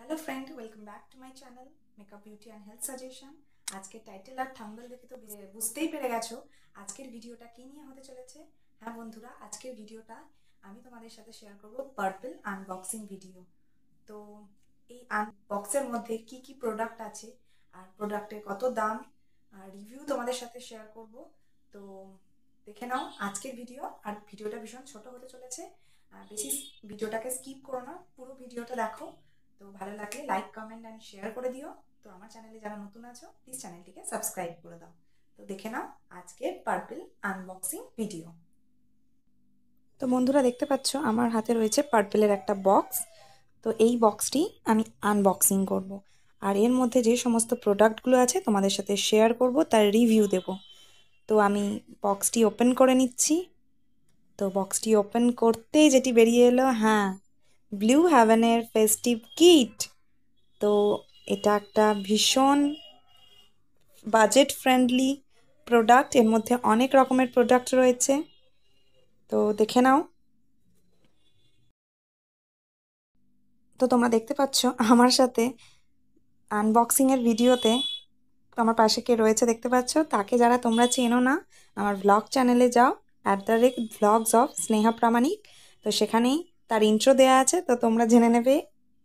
Hello friend, welcome back to my channel makeup beauty and health suggestion. আজকে title আর thumbnail দেখে তো বুঝতেই পেরে গেছো আজকের ভিডিওটা কি নিয়ে হতে চলেছে। হ্যাঁ বন্ধুরা, আজকের ভিডিওটা আমি তোমাদের সাথে শেয়ার করব পার্পল আনবক্সিং ভিডিও। তো এই আনবক্সের মধ্যে কি কি প্রোডাক্ট আছে আর প্রোডাক্টের কত দাম আর রিভিউ তোমাদের সাথে শেয়ার করব। তো দেখে নাও আজকের ভিডিও। আর ভিডিওটা ভীষণ ছোট হতে চলেছে, বেশি ভিডিওটাকে স্কিপ করো না, পুরো ভিডিওটা দেখো। তো ভালো লাগলে লাইক কমেন্ট অ্যান্ড শেয়ার করে দিও। তো আমার চ্যানেলে যারা নতুন আছো প্লিজ চ্যানেলটিকে সাবস্ক্রাইব করে দাও। তো দেখে নাও আজকের পার্পল আনবক্সিং ভিডিও। তো বন্ধুরা দেখতে পাচ্ছ আমার হাতে রয়েছে পার্পলের একটা বক্স। তো এই বক্সটি আমি আনবক্সিং করব আর এর মধ্যে যে সমস্ত প্রোডাক্টগুলো আছে তোমাদের সাথে শেয়ার করব, তার রিভিউ দেব। তো আমি বক্সটি ওপেন করে নিচ্ছি। তো বক্সটি ওপেন করতেই যেটি বেরিয়ে এলো, হ্যাঁ, ব্লু হেভেনের ফেস্টিভ কিট। তো এটা একটা ভীষণ বাজেট ফ্রেন্ডলি প্রোডাক্ট, এর মধ্যে অনেক রকমের প্রোডাক্ট রয়েছে। তো দেখে নাও। তো তোমরা দেখতে পাচ্ছ আমার সাথে আনবক্সিংয়ের ভিডিওতে আমার পাশে কে রয়েছে দেখতে পাচ্ছ। তাকে যারা তোমরা চেনো না, আমার ভ্লগ চ্যানেলে যাও, @vlogs of স্নেহা প্রামাণিক। তো সেখানেই তার ইন্ট্রো দেওয়া আছে, তো তোমরা জেনে নেবে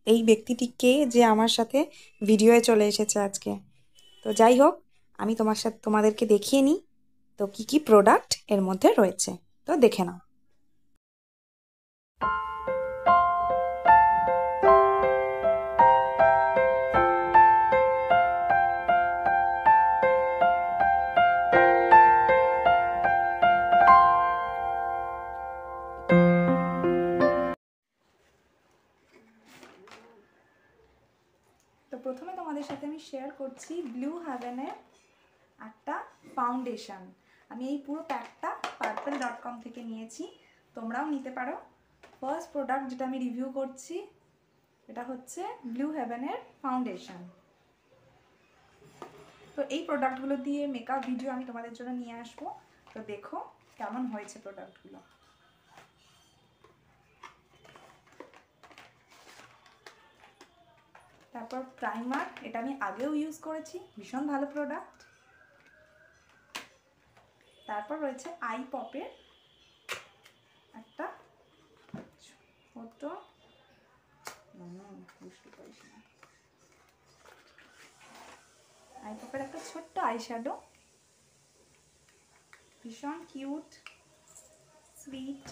এই ব্যক্তিটি কে, যে আমার সাথে ভিডিওয়ে চলে এসেছে আজকে। তো যাই হোক, আমি তোমাদেরকে দেখিয়ে নিই তো কি কি প্রোডাক্ট এর মধ্যে রয়েছে। তো দেখে নাও। তো প্রথমে তোমাদের সাথে আমি শেয়ার করছি ব্লু হেভেনের একটা ফাউন্ডেশন। আমি এই পুরো প্যাকটা purple.com থেকে নিয়েছি, তোমরাও নিতে পারো। ফার্স্ট প্রোডাক্ট যেটা আমি রিভিউ করছি এটা হচ্ছে ব্লু হেভেনের ফাউন্ডেশন। তো এই প্রোডাক্টগুলো দিয়ে মেকআপ ভিডিও আমি তোমাদের জন্য নিয়ে আসবো। তো দেখো কেমন হয়েছে প্রোডাক্টগুলো। তারপর প্রাইমার, এটা আমি আগেও ইউজ করেছি, ভীষণ ভালো প্রোডাক্ট। তারপর রয়েছে আই পপের একটা ছোট আই পপের একটা ছোট্ট আই শ্যাডো, ভীষণ কিউট সুইট,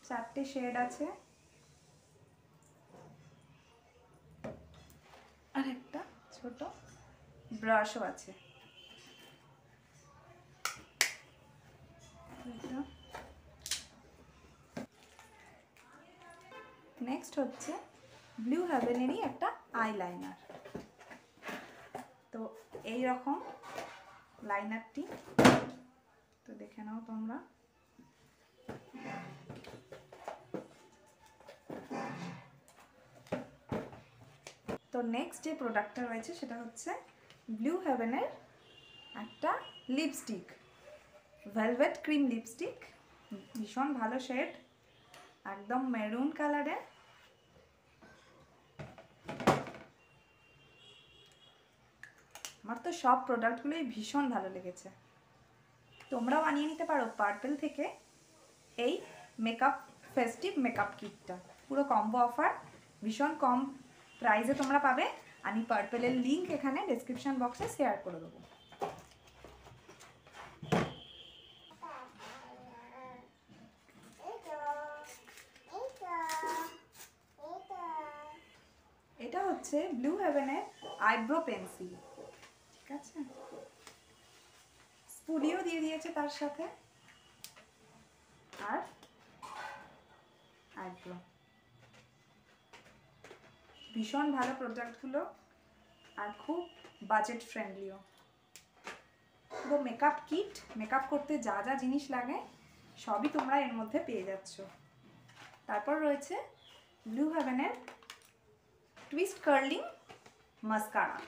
4টে শেড আছে। আর একটা ছোট ব্রাশও আছে। নেক্সট হচ্ছে ব্লু হেভেনেরই একটা আইলাইনার। তো এই রকম লাইনারটি, তো দেখে নাও তোমরা। তো নেক্সট যে প্রোডাক্টটা রয়েছে সেটা হচ্ছে ব্লু হেভেনের একটা লিপস্টিক, ভেলভেট ক্রিম লিপস্টিক, ভীষণ ভালো শেড, একদম মেরুন কালারের। আমার তো সব প্রোডাক্টগুলোই ভীষণ ভালো লেগেছে। তোমরাও বানিয়ে নিতে পারো পার্পল থেকে এই মেকআপ ফেস্টিভ মেকআপ কিটটা। পুরো কম্বো অফার, ভীষণ কম প্রাইসে তোমরা পাবে। আমি পার্পলের লিঙ্ক এখানে ডেসক্রিপশন বক্সে শেয়ার করে দেবো। এটা হচ্ছে ব্লু হেভেনের আইব্রো পেন্সিল, ঠিক আছে, স্পুলিও দিয়ে দিয়েছে তার সাথে, আর আইব্রো। ভীষণ ভালো প্রোডাক্টগুলো আর খুব বাজেট ফ্রেন্ডলিও। পুরো মেকআপ কিট, মেকআপ করতে যা যা জিনিস লাগে সবই তোমরা এর মধ্যে পেয়ে যাচ্ছ। তারপর রয়েছে ব্লু হেভেনের টুইস্ট কার্লিং মাস্কারা।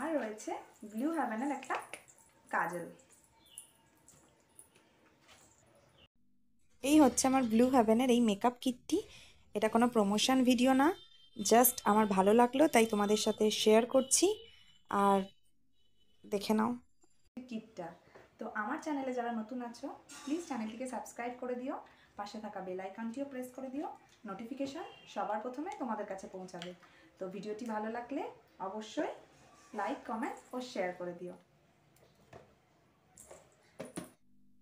আর রয়েছে ব্লু হেভেনের একটা কাজল। এই হচ্ছে আমার ব্লু হেভেনের এই মেকআপ কিটটি। এটা কোনো প্রমোশন ভিডিও না, জাস্ট আমার ভালো লাগলো তাই তোমাদের সাথে শেয়ার করছি। আর দেখে নাও কিটটা। তো আমার চ্যানেলে যারা নতুন আছো প্লিজ চ্যানেলটিকে সাবস্ক্রাইব করে দিও, পাশে থাকা বেল আইকনটিও প্রেস করে দিও, নোটিফিকেশান সবার প্রথমে তোমাদের কাছে পৌঁছাবে। তো ভিডিওটি ভালো লাগলে অবশ্যই লাইক, কমেন্ট ও শেয়ার করে দিও।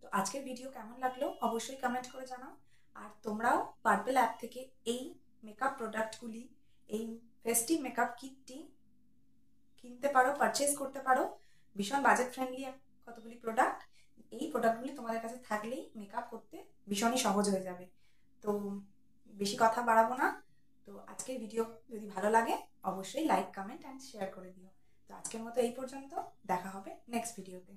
তো আজকের ভিডিও কেমন লাগলো অবশ্যই কমেন্ট করে জানাও। আর তোমরাও পার্পল অ্যাপ থেকে এই মেকআপ প্রোডাক্টগুলি, এই ফেস্টিভ মেকআপ কিটটি কিনতে পারো, পারচেস করতে পারো। ভীষণ বাজেট ফ্রেন্ডলি কতগুলি প্রোডাক্ট। এই প্রোডাক্টগুলি তোমাদের কাছে থাকলেই মেকআপ করতে ভীষণই সহজ হয়ে যাবে। তো বেশি কথা বাড়াবো না। তো আজকের ভিডিও যদি ভালো লাগে অবশ্যই লাইক, কমেন্ট অ্যান্ড শেয়ার করে দিও। তো আজকের মতো এই পর্যন্ত, দেখা হবে নেক্সট ভিডিওতে।